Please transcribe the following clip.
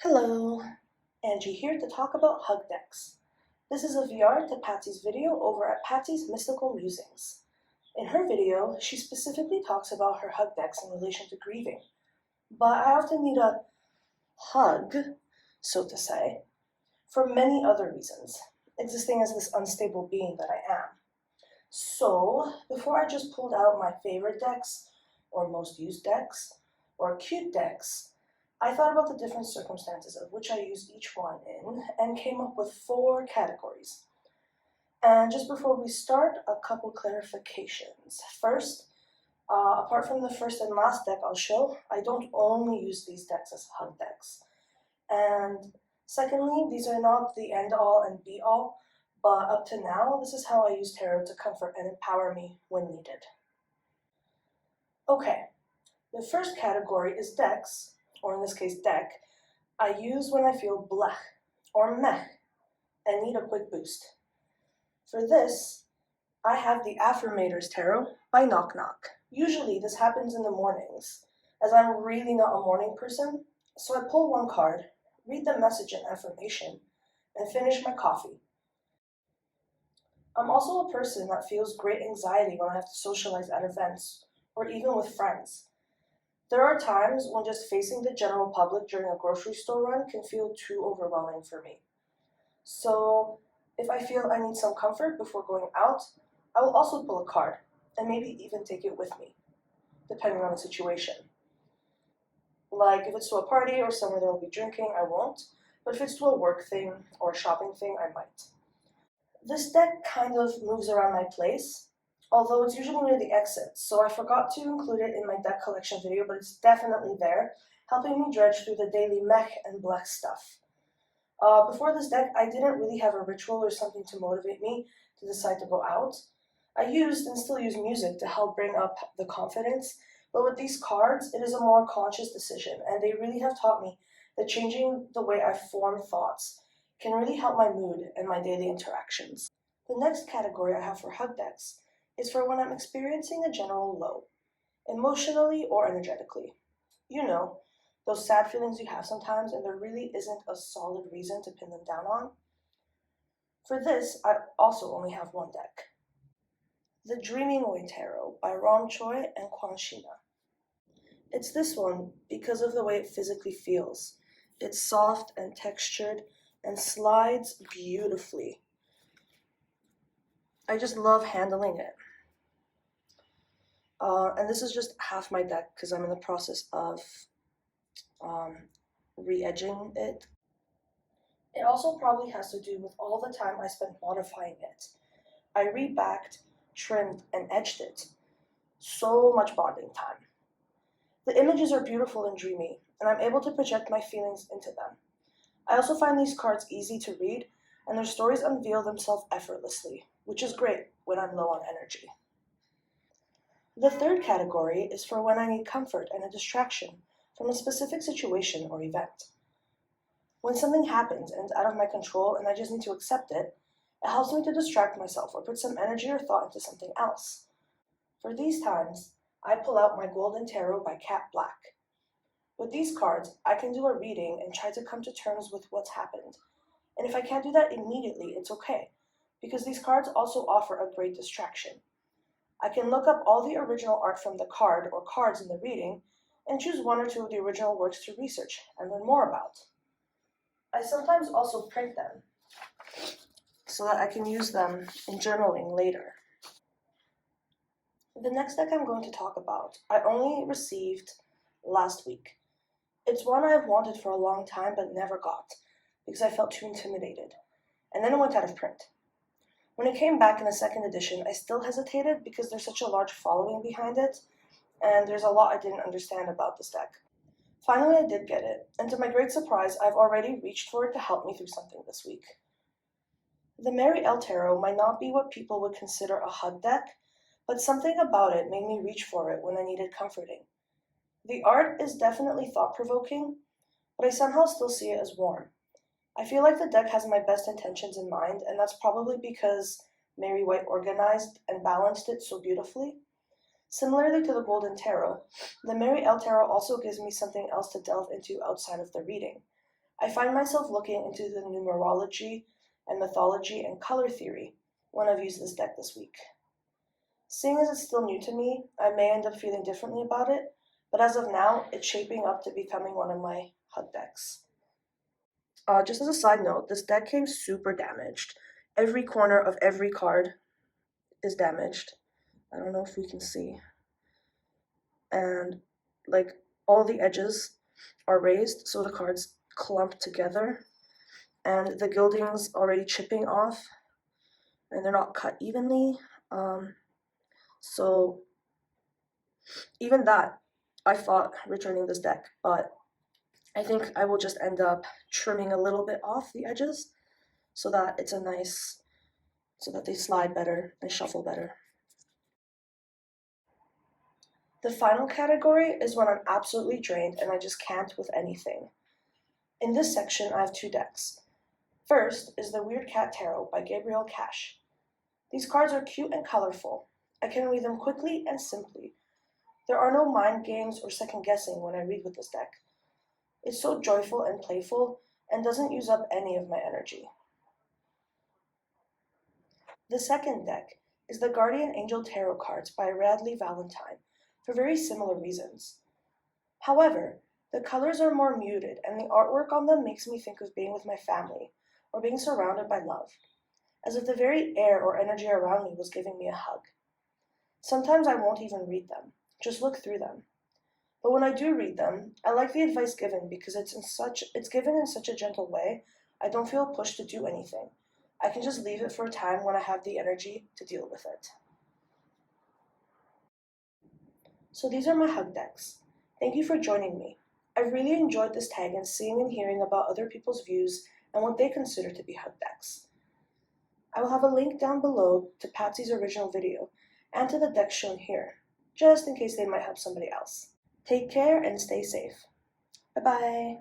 Hello, Angie here to talk about hug decks. This is a VR to Patsy's video over at Patsy's Mystical Musings. In her video, she specifically talks about her hug decks in relation to grieving, but I often need a hug, so to say, for many other reasons, existing as this unstable being that I am. So, before I just pulled out my favorite decks, or most used decks, or cute decks, I thought about the different circumstances of which I use each one in and came up with 4 categories. And just before we start, a couple clarifications. First, apart from the first and last deck I'll show, I don't only use these decks as hug decks. And secondly, these are not the end all and be all, but up to now, this is how I use tarot to comfort and empower me when needed. Okay, the first category is decks, or in this case deck, I use when I feel blech or meh and need a quick boost. For this, I have the Affirmators Tarot by Knock Knock. Usually this happens in the mornings, as I'm really not a morning person, so I pull one card, read the message and affirmation, and finish my coffee. I'm also a person that feels great anxiety when I have to socialize at events, or even with friends. There are times when just facing the general public during a grocery store run can feel too overwhelming for me. So, if I feel I need some comfort before going out, I will also pull a card, and maybe even take it with me, depending on the situation. Like, if it's to a party or somewhere they'll be drinking, I won't, but if it's to a work thing or a shopping thing, I might. This deck kind of moves around my place, although it's usually near the exit, so I forgot to include it in my deck collection video, but it's definitely there, helping me dredge through the daily mech and blech stuff. Before this deck, I didn't really have a ritual or something to motivate me to decide to go out. I used and still use music to help bring up the confidence, but with these cards, it is a more conscious decision, and they really have taught me that changing the way I form thoughts can really help my mood and my daily interactions. The next category I have for hug decks is for when I'm experiencing a general low, emotionally or energetically. You know, those sad feelings you have sometimes and there really isn't a solid reason to pin them down on. For this, I also only have one deck. The Dreaming Away Tarot by Rom Choi and Kwon Shina. It's this one because of the way it physically feels. It's soft and textured and slides beautifully. I just love handling it. And this is just half my deck because I'm in the process of re-edging it. It also probably has to do with all the time I spent modifying it. I rebacked, trimmed, and edged it. So much bonding time. The images are beautiful and dreamy, and I'm able to project my feelings into them. I also find these cards easy to read, and their stories unveil themselves effortlessly, which is great when I'm low on energy. The third category is for when I need comfort and a distraction from a specific situation or event. When something happens and it's out of my control and I just need to accept it, it helps me to distract myself or put some energy or thought into something else. For these times, I pull out my Golden Tarot by Cat Black. With these cards, I can do a reading and try to come to terms with what's happened. And if I can't do that immediately, it's okay, because these cards also offer a great distraction. I can look up all the original art from the card or cards in the reading and choose one or two of the original works to research and learn more about. I sometimes also print them so that I can use them in journaling later. The next deck I'm going to talk about, I only received last week. It's one I've wanted for a long time but never got because I felt too intimidated, and then it went out of print. When it came back in the second edition, I still hesitated because there's such a large following behind it, and there's a lot I didn't understand about this deck. Finally, I did get it, and to my great surprise, I've already reached for it to help me through something this week. The Mary L. Tarot might not be what people would consider a hug deck, but something about it made me reach for it when I needed comforting. The art is definitely thought-provoking, but I somehow still see it as warm. I feel like the deck has my best intentions in mind, and that's probably because Mary White organized and balanced it so beautifully. Similarly to the Golden Tarot, the Mary L. Tarot also gives me something else to delve into outside of the reading. I find myself looking into the numerology and mythology and color theory when I've used this deck this week. Seeing as it's still new to me, I may end up feeling differently about it, but as of now, it's shaping up to becoming one of my hug decks. Just as a side note, this deck came super damaged. Every corner of every card is damaged. I don't know if we can see. And like all the edges are raised, so the cards clump together, and the gilding's already chipping off, and they're not cut evenly. So even that, I thought returning this deck, but I think I will just end up trimming a little bit off the edges so that it's a nice, so that they slide better and shuffle better. The final category is when I'm absolutely drained and I just can't with anything. In this section, I have two decks. First is the Weird Cat Tarot by Gabrielle Kash. These cards are cute and colorful. I can read them quickly and simply. There are no mind games or second guessing when I read with this deck. It's so joyful and playful and doesn't use up any of my energy. The second deck is the Guardian Angel Tarot cards by Radley Valentine for very similar reasons. However, the colors are more muted and the artwork on them makes me think of being with my family or being surrounded by love, as if the very air or energy around me was giving me a hug. Sometimes I won't even read them, just look through them. But when I do read them, I like the advice given because it's given in such a gentle way, I don't feel pushed to do anything. I can just leave it for a time when I have the energy to deal with it. So these are my hug decks. Thank you for joining me. I've really enjoyed this tag and seeing and hearing about other people's views and what they consider to be hug decks. I will have a link down below to Patsy's original video and to the decks shown here, just in case they might help somebody else. Take care and stay safe. Bye-bye.